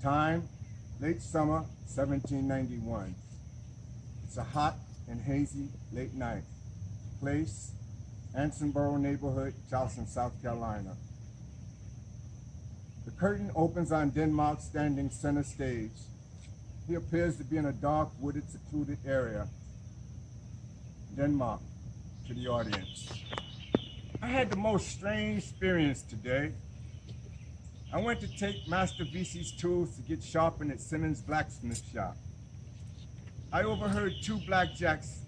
Time, late summer, 1791. It's a hot and hazy late night. Place, Ansonboro neighborhood, Charleston, South Carolina. The curtain opens on Denmark standing center stage. He appears to be in a dark, wooded, secluded area. Denmark, to the audience. I had the most strange experience today. I went to take Master Vesey's tools to get sharpened at Simmons' blacksmith shop. I overheard two blackjacks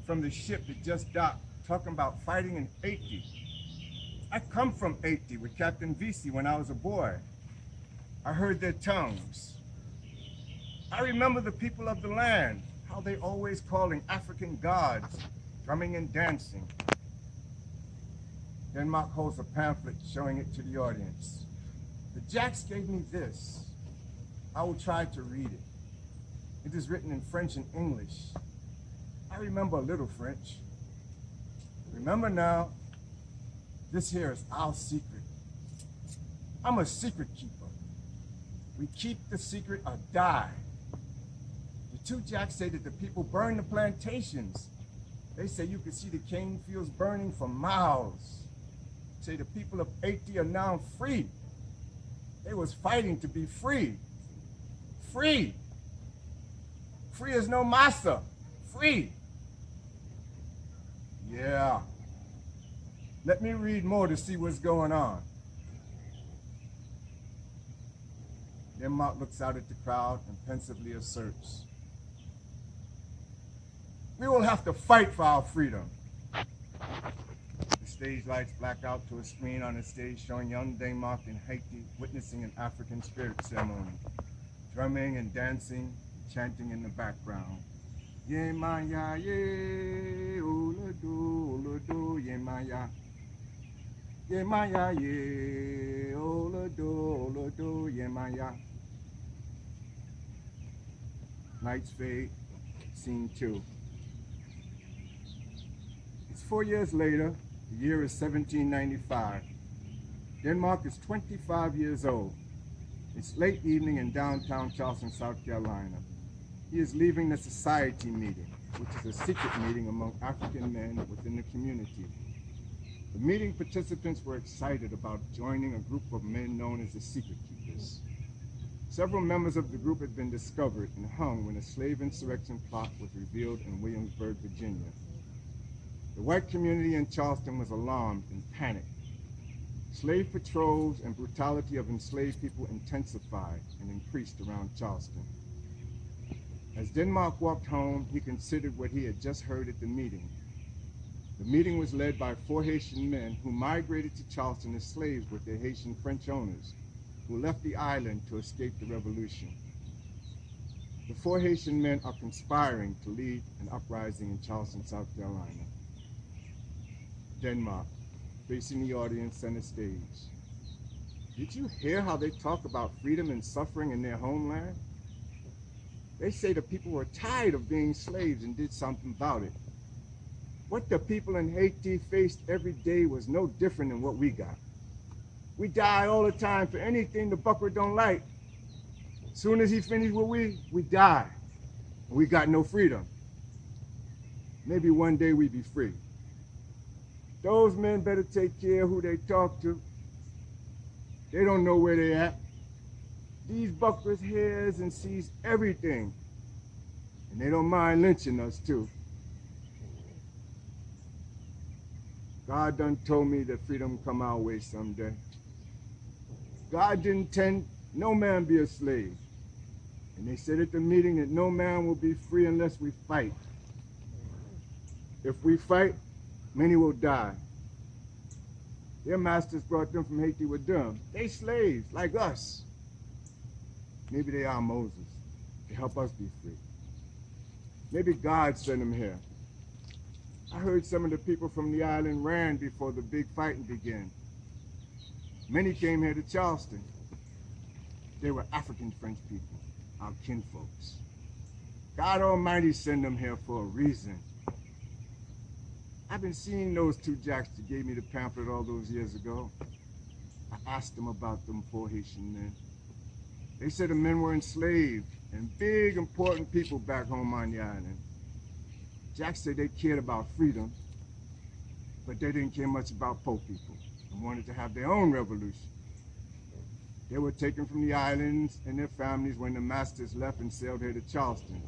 from the ship that just docked talking about fighting in Haiti. I come from Haiti with Captain Vesey when I was a boy. I heard their tongues. I remember the people of the land, how they always calling African gods, drumming and dancing. Denmark holds a pamphlet showing it to the audience. The Jacks gave me this. I will try to read it. It is written in French and English. I remember a little French. Remember now, this here is our secret. I'm a secret keeper. We keep the secret or die. The two Jacks say that the people burn the plantations. They say you can see the cane fields burning for miles. Say the people of Haiti are now free. They was fighting to be free. Free. Free as no massa. Free. Yeah. Let me read more to see what's going on. Denmark looks out at the crowd and pensively asserts, "We will have to fight for our freedom." The stage lights black out to a screen on the stage showing young Denmark in Haiti witnessing an African spirit ceremony. Drumming and dancing, chanting in the background. Ye maya ye, ola do, ye maya. Ye maya ye, ola do, ye maya. Lights fade, scene 2. It's 4 years later. The year is 1795. Denmark is 25 years old. It's late evening in downtown Charleston, South Carolina. He is leaving the society meeting, which is a secret meeting among African men within the community. The meeting participants were excited about joining a group of men known as the Secret Keepers. Several members of the group had been discovered and hung when a slave insurrection plot was revealed in Williamsburg, Virginia. The white community in Charleston was alarmed and panicked. Slave patrols and brutality of enslaved people intensified and increased around Charleston. As Denmark walked home, he considered what he had just heard at the meeting. The meeting was led by 4 Haitian men who migrated to Charleston as slaves with their Haitian French owners, who left the island to escape the revolution. The 4 Haitian men are conspiring to lead an uprising in Charleston, South Carolina. Denmark, facing the audience center stage. Did you hear how they talk about freedom and suffering in their homeland? They say the people were tired of being slaves and did something about it. What the people in Haiti faced every day was no different than what we got. We die all the time for anything the buckaroo don't like. Soon as he finished with we die. We got no freedom. Maybe one day we be free. Those men better take care of who they talk to. They don't know where they at. These buckaroos hears and sees everything. And they don't mind lynching us too. God done told me that freedom come our way someday. God didn't intend no man be a slave. And they said at the meeting that no man will be free unless we fight. If we fight, many will die. Their masters brought them from Haiti with them. They slaves, like us. Maybe they are Moses to help us be free. Maybe God sent them here. I heard some of the people from the island ran before the big fighting began. Many came here to Charleston. They were African French people, our kinfolks. God Almighty sent them here for a reason. I've been seeing those 2 Jacks that gave me the pamphlet all those years ago. I asked them about them 4 Haitian men. They said the men were enslaved and big, important people back home on the island. Jack said they cared about freedom, but they didn't care much about poor people and wanted to have their own revolution. They were taken from the islands and their families when the masters left and sailed here to Charleston.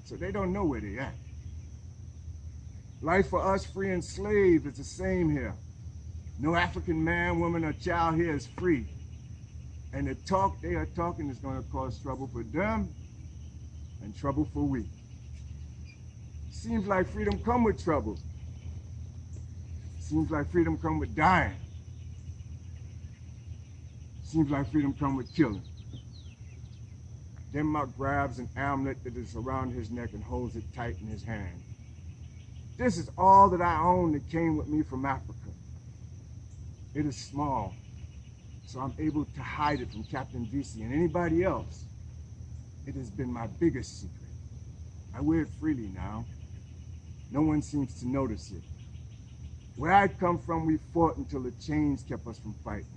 So they don't know where they're at. Life for us free and slave is the same here. No African man, woman, or child here is free. And the talk they are talking is going to cause trouble for them and trouble for we. Seems like freedom come with trouble. Seems like freedom come with dying. Seems like freedom come with killing. Denmark grabs an amulet that is around his neck and holds it tight in his hand. This is all that I own that came with me from Africa. It is small, so I'm able to hide it from Captain Vesey and anybody else. It has been my biggest secret. I wear it freely now. No one seems to notice it. Where I come from, we fought until the chains kept us from fighting.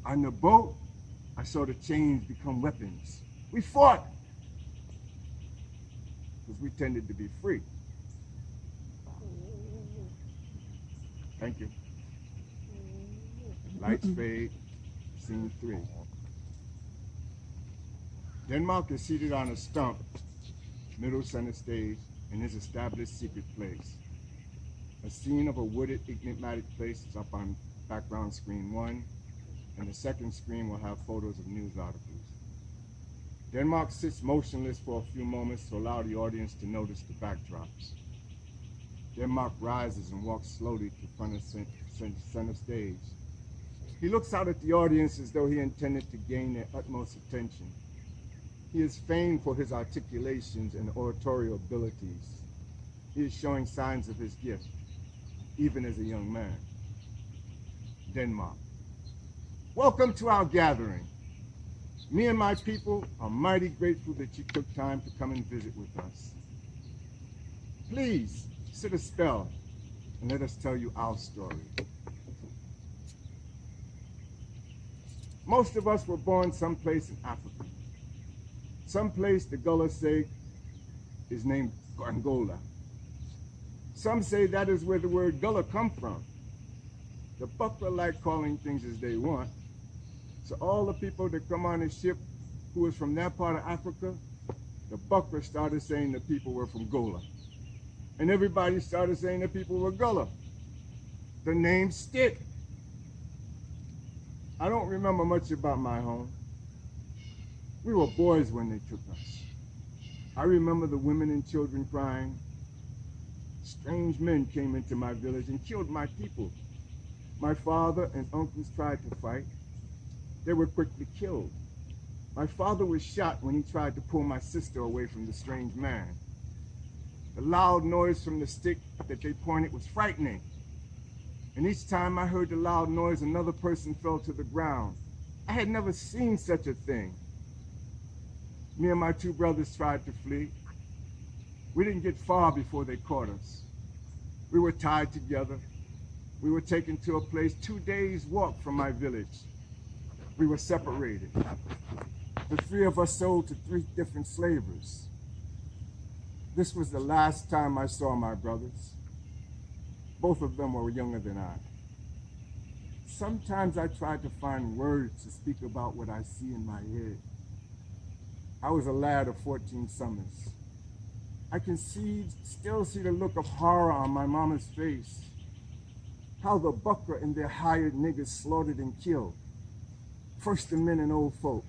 On the boat, I saw the chains become weapons. We fought because we tended to be free. Thank you. Lights fade, scene 3. Denmark is seated on a stump, middle center stage, in his established secret place. A scene of a wooded, enigmatic place is up on background screen 1, and the second screen will have photos of news articles. Denmark sits motionless for a few moments to allow the audience to notice the backdrops. Denmark rises and walks slowly to front of center stage. He looks out at the audience as though he intended to gain their utmost attention. He is famed for his articulations and oratorial abilities. He is showing signs of his gift, even as a young man. Denmark. Welcome to our gathering. Me and my people are mighty grateful that you took time to come and visit with us. Please, sit a spell and let us tell you our story. Most of us were born someplace in Africa. Someplace the Gullah say is named Angola. Some say that is where the word Gullah come from. The Buckra like calling things as they want. So all the people that come on the ship who was from that part of Africa, the Buckra started saying the people were from Gola. And everybody started saying the people were Gullah. The name stick. I don't remember much about my home. We were boys when they took us. I remember the women and children crying. Strange men came into my village and killed my people. My father and uncles tried to fight. They were quickly killed. My father was shot when he tried to pull my sister away from the strange man. The loud noise from the stick that they pointed was frightening. And each time I heard the loud noise, another person fell to the ground. I had never seen such a thing. Me and my 2 brothers tried to flee. We didn't get far before they caught us. We were tied together. We were taken to a place 2 days' walk from my village. We were separated. The 3 of us sold to 3 different slavers. This was the last time I saw my brothers. Both of them were younger than I. Sometimes I tried to find words to speak about what I see in my head. I was a lad of 14 summers. I can still see the look of horror on my mama's face. How the Buckra and their hired niggas slaughtered and killed. First the men and old folk.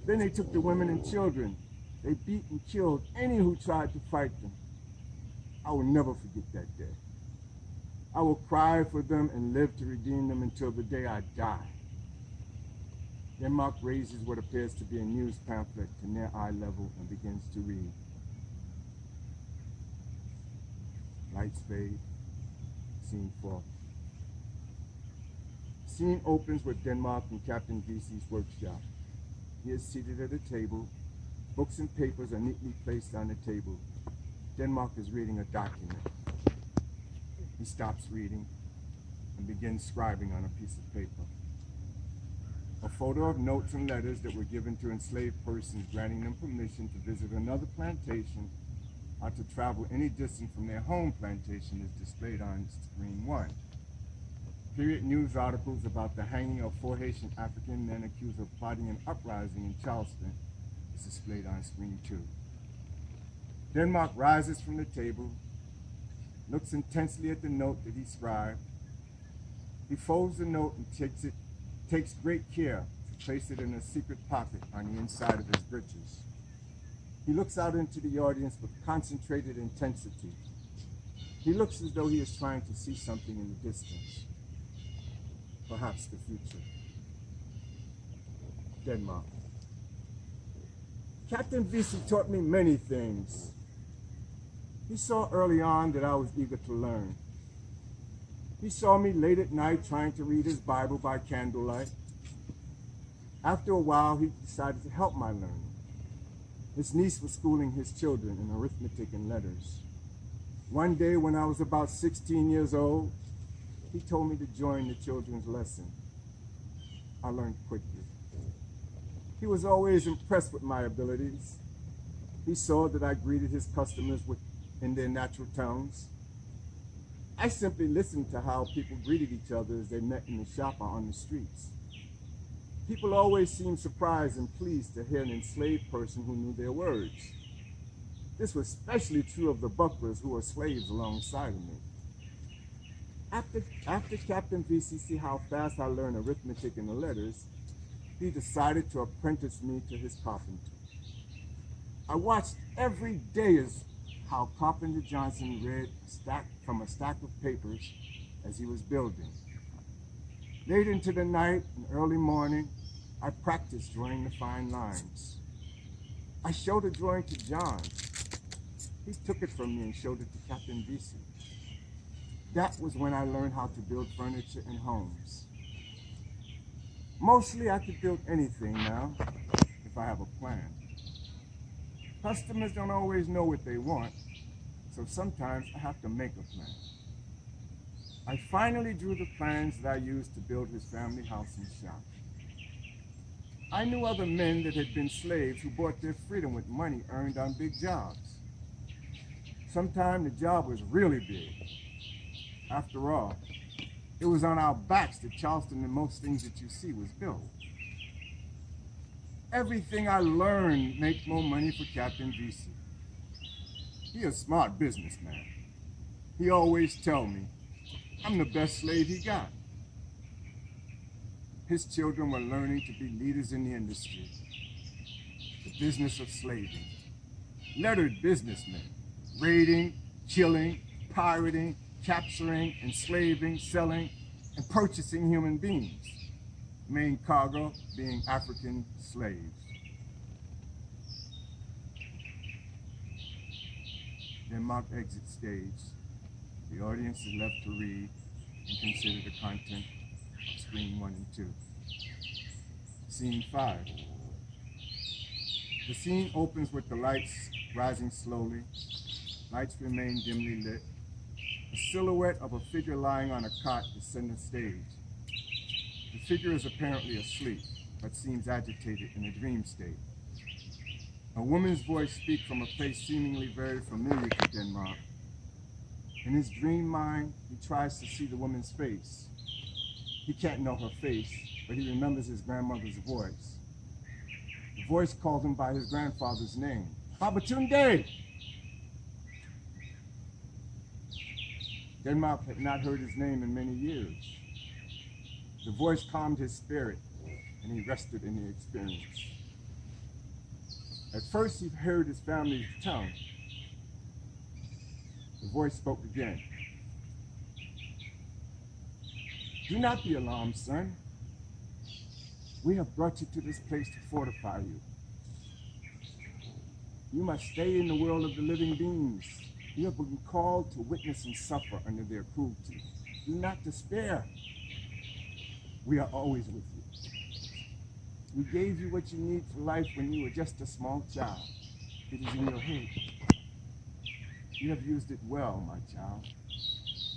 Then they took the women and children. They beat and killed any who tried to fight them. I will never forget that day. I will cry for them and live to redeem them until the day I die. Denmark raises what appears to be a news pamphlet to near eye level and begins to read. Lights fade. Scene 4. Scene opens with Denmark in Captain Vesey's workshop. He is seated at a table. Books and papers are neatly placed on the table. Denmark is reading a document. He stops reading and begins scribing on a piece of paper. a photo of notes and letters that were given to enslaved persons granting them permission to visit another plantation or to travel any distance from their home plantation is displayed on screen 1. Period news articles about the hanging of 4 Haitian African men accused of plotting an uprising in Charleston is displayed on screen 2. Denmark rises from the table, looks intensely at the note that he scribed. He folds the note and takes great care to place it in a secret pocket on the inside of his breeches. He looks out into the audience with concentrated intensity. He looks as though he is trying to see something in the distance, perhaps the future. Denmark. Captain Vesey taught me many things. He saw early on that I was eager to learn. He saw me late at night trying to read his Bible by candlelight. After a while, he decided to help my learning. His niece was schooling his children in arithmetic and letters. One day when I was about 16 years old, he told me to join the children's lesson. I learned quickly. He was always impressed with my abilities. He saw that I greeted his customers in their natural tongues. I simply listened to how people greeted each other as they met in the shop or on the streets. People always seemed surprised and pleased to hear an enslaved person who knew their words. This was especially true of the bucklers who were slaves alongside of me. After Captain Vesey saw how fast I learned arithmetic and the letters, he decided to apprentice me to his carpenter. I watched every day as how Carpenter Johnson read from a stack of papers as he was building. Late into the night and early morning, I practiced drawing the fine lines. I showed a drawing to John. He took it from me and showed it to Captain Vesey. That was when I learned how to build furniture and homes. Mostly I could build anything now, if I have a plan. Customers don't always know what they want, so sometimes I have to make a plan. I finally drew the plans that I used to build his family house and shop. I knew other men that had been slaves who bought their freedom with money earned on big jobs. Sometimes the job was really big. After all, it was on our backs that Charleston and most things that you see was built. Everything I learned makes more money for Captain Vesey. He a smart businessman. He always tell me, I'm the best slave he got. His children were learning to be leaders in the industry, the business of slaving. Lettered businessmen, raiding, killing, pirating, capturing, enslaving, selling, and purchasing human beings. Main cargo being African slaves. Denmark exit stage. The audience is left to read and consider the content of screen 1 and 2. Scene 5. The scene opens with the lights rising slowly. Lights remain dimly lit. A silhouette of a figure lying on a cot is center stage. The figure is apparently asleep, but seems agitated in a dream state. A woman's voice speaks from a place seemingly very familiar to Denmark. In his dream mind, he tries to see the woman's face. He can't know her face, but he remembers his grandmother's voice. The voice called him by his grandfather's name, Babatunde! Denmark had not heard his name in many years. The voice calmed his spirit, and he rested in the experience. At first, he heard his family's tongue. The voice spoke again. Do not be alarmed, son. We have brought you to this place to fortify you. You must stay in the world of the living beings. You have been called to witness and suffer under their cruelty. Do not despair. We are always with you. We gave you what you need for life when you were just a small child. It is in your head. You have used it well, my child.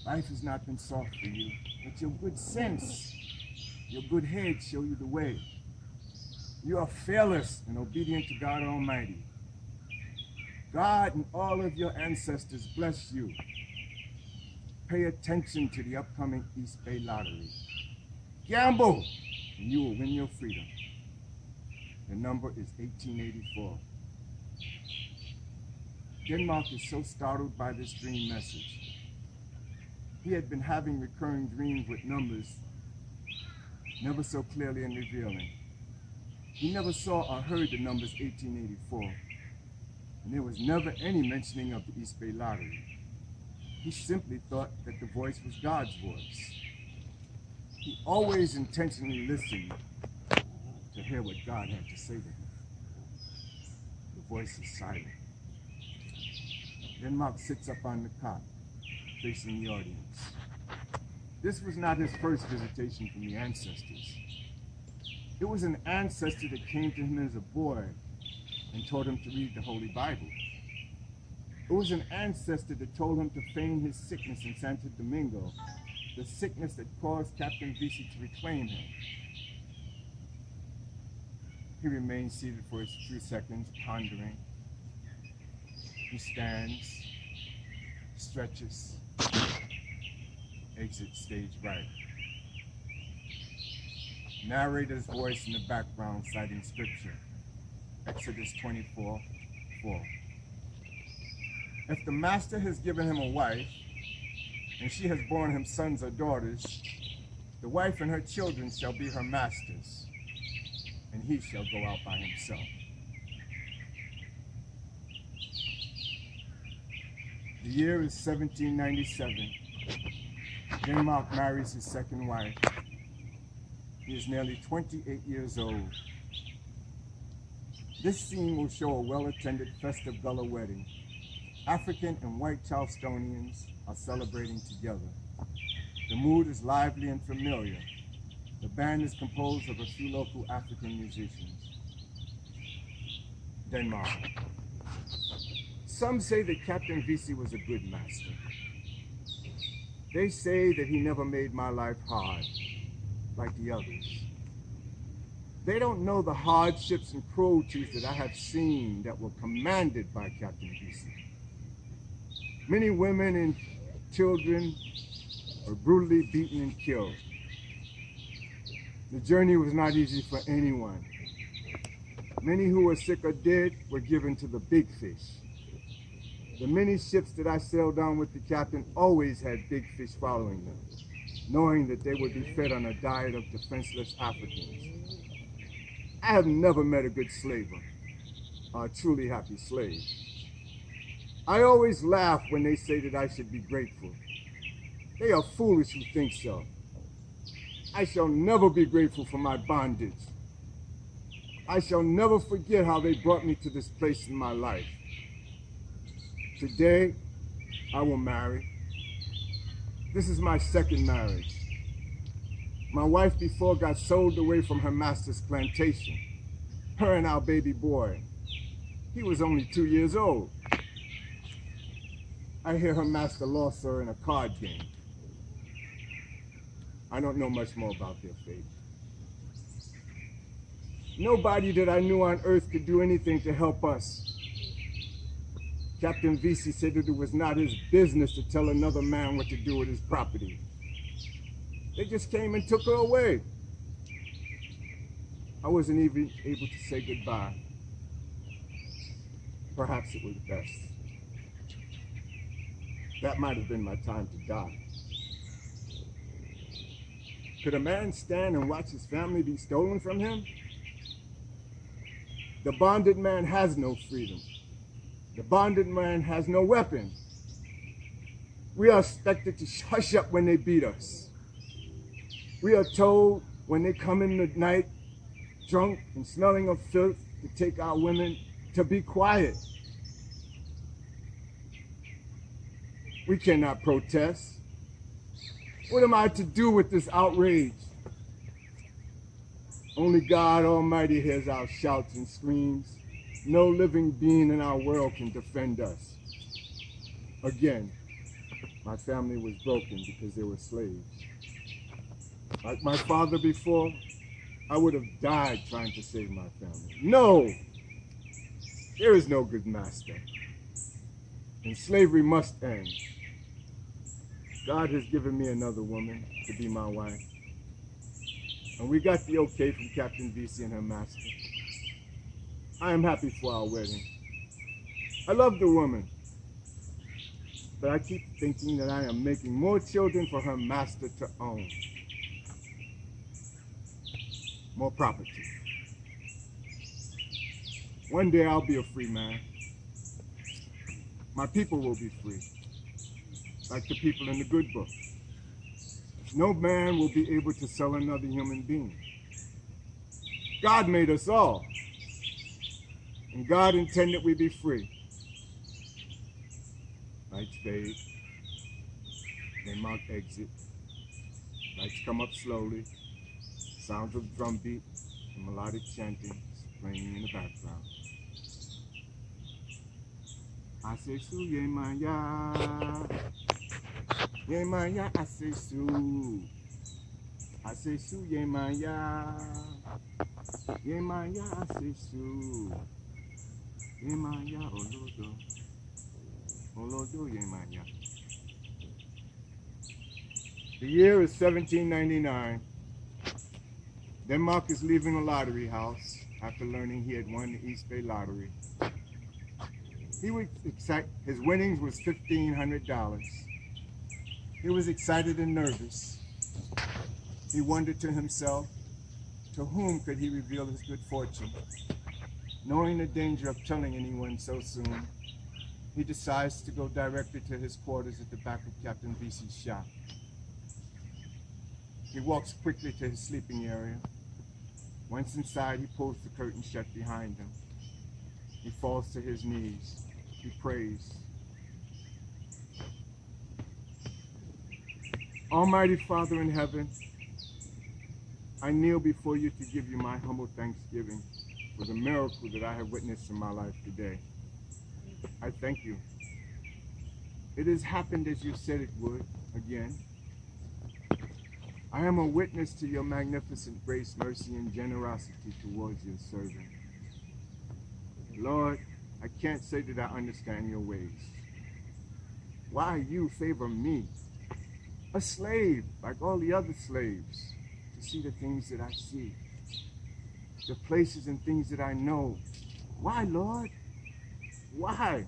Life has not been soft for you, but your good sense, your good head show you the way. You are fearless and obedient to God Almighty. God and all of your ancestors bless you. Pay attention to the upcoming East Bay Lottery. Gamble, and you will win your freedom. The number is 1884. Denmark is so startled by this dream message. He had been having recurring dreams with numbers, never so clearly and revealing. He never saw or heard the numbers 1884, and there was never any mentioning of the East Bay Lottery. He simply thought that the voice was God's voice. He always intentionally listened to hear what God had to say to him. The voice is silent. Denmark sits up on the cot, facing the audience. This was not his first visitation from the ancestors. It was an ancestor that came to him as a boy and taught him to read the Holy Bible. It was an ancestor that told him to feign his sickness in Santo Domingo, the sickness that caused Captain Vesey to reclaim him. He remains seated for a few seconds, pondering. He stands, stretches, exits stage right. Narrator's voice in the background citing scripture, Exodus 24:4. If the master has given him a wife, and she has borne him sons or daughters, the wife and her children shall be her masters, and he shall go out by himself. The year is 1797. Denmark marries his second wife. He is nearly 28 years old. This scene will show a well-attended festive Gullah wedding. African and white Charlestonians are celebrating together. The mood is lively and familiar. The band is composed of a few local African musicians. Denmark. Some say that Captain Vesey was a good master. They say that he never made my life hard, like the others. They don't know the hardships and cruelties that I have seen that were commanded by Captain Vesey. Many women and children were brutally beaten and killed. The journey was not easy for anyone. Many who were sick or dead were given to the big fish. The many ships that I sailed on with the captain always had big fish following them, knowing that they would be fed on a diet of defenseless Africans. I have never met a good slaver, or a truly happy slave. I always laugh when they say that I should be grateful. They are foolish who think so. I shall never be grateful for my bondage. I shall never forget how they brought me to this place in my life. Today, I will marry. This is my second marriage. My wife before got sold away from her master's plantation. Her and our baby boy. He was only 2 years old. I hear her master lost her in a card game. I don't know much more about their fate. Nobody that I knew on earth could do anything to help us. Captain Vesey said that it was not his business to tell another man what to do with his property. They just came and took her away. I wasn't even able to say goodbye. Perhaps it was best. That might have been my time to die. Could a man stand and watch his family be stolen from him? The bonded man has no freedom. The bonded man has no weapon. We are expected to hush up when they beat us. We are told when they come in the night, drunk and smelling of filth, to take our women, to be quiet. We cannot protest. What am I to do with this outrage? Only God Almighty hears our shouts and screams. No living being in our world can defend us. Again, my family was broken because they were slaves. Like my father before, I would have died trying to save my family. No! There is no good master. And slavery must end. God has given me another woman to be my wife. And we got the okay from Captain Vesey and her master. I am happy for our wedding. I love the woman. But I keep thinking that I am making more children for her master to own. More property. One day I'll be a free man. My people will be free, like the people in the good book. No man will be able to sell another human being. God made us all, and God intended we be free. Lights fade, they mark exit. Lights come up slowly, sounds of drumbeat and melodic chanting playing in the background. Asesu yemaya, yemaya asesu, asesu yemaya, yemaya asesu, yemaya olodo, olodo yemaya. The year is 1799. Denmark is leaving a lottery house after learning he had won the East Bay lottery. His winnings was $1,500. He was excited and nervous. He wondered to himself, to whom could he reveal his good fortune? Knowing the danger of telling anyone so soon, he decides to go directly to his quarters at the back of Captain Vesey's shop. He walks quickly to his sleeping area. Once inside, he pulls the curtain shut behind him. He falls to his knees. He prays. Almighty Father in heaven, I kneel before you to give you my humble thanksgiving for the miracle that I have witnessed in my life today. I thank you. It has happened as you said it would again. I am a witness to your magnificent grace, mercy, and generosity towards your servant. Lord, I can't say that I understand your ways. Why you favor me, a slave like all the other slaves, to see the things that I see, the places and things that I know. Why, Lord? Why?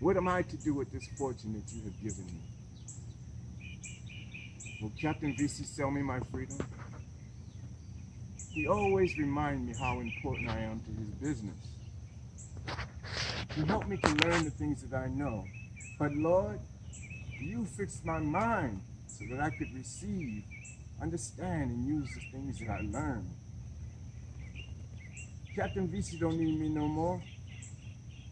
What am I to do with this fortune that you have given me? Will Captain Vesey sell me my freedom? He always reminds me how important I am to his business. He helped me to learn the things that I know. But Lord, you fixed my mind so that I could receive, understand, and use the things that I learned. Captain Vesey don't need me no more.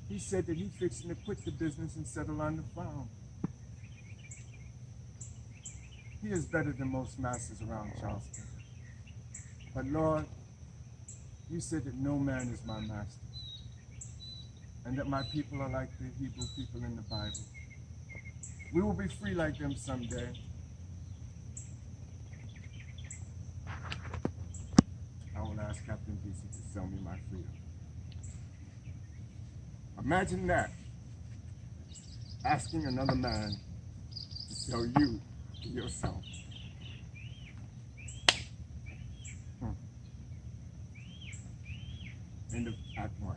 He said that he's fixing to quit the business and settle on the farm. He is better than most masters around Charleston. But Lord, you said that no man is my master, and that my people are like the Hebrew people in the Bible. We will be free like them someday. I will ask Captain Vesey to sell me my freedom. Imagine that, asking another man to sell you to yourself. End of Act 1.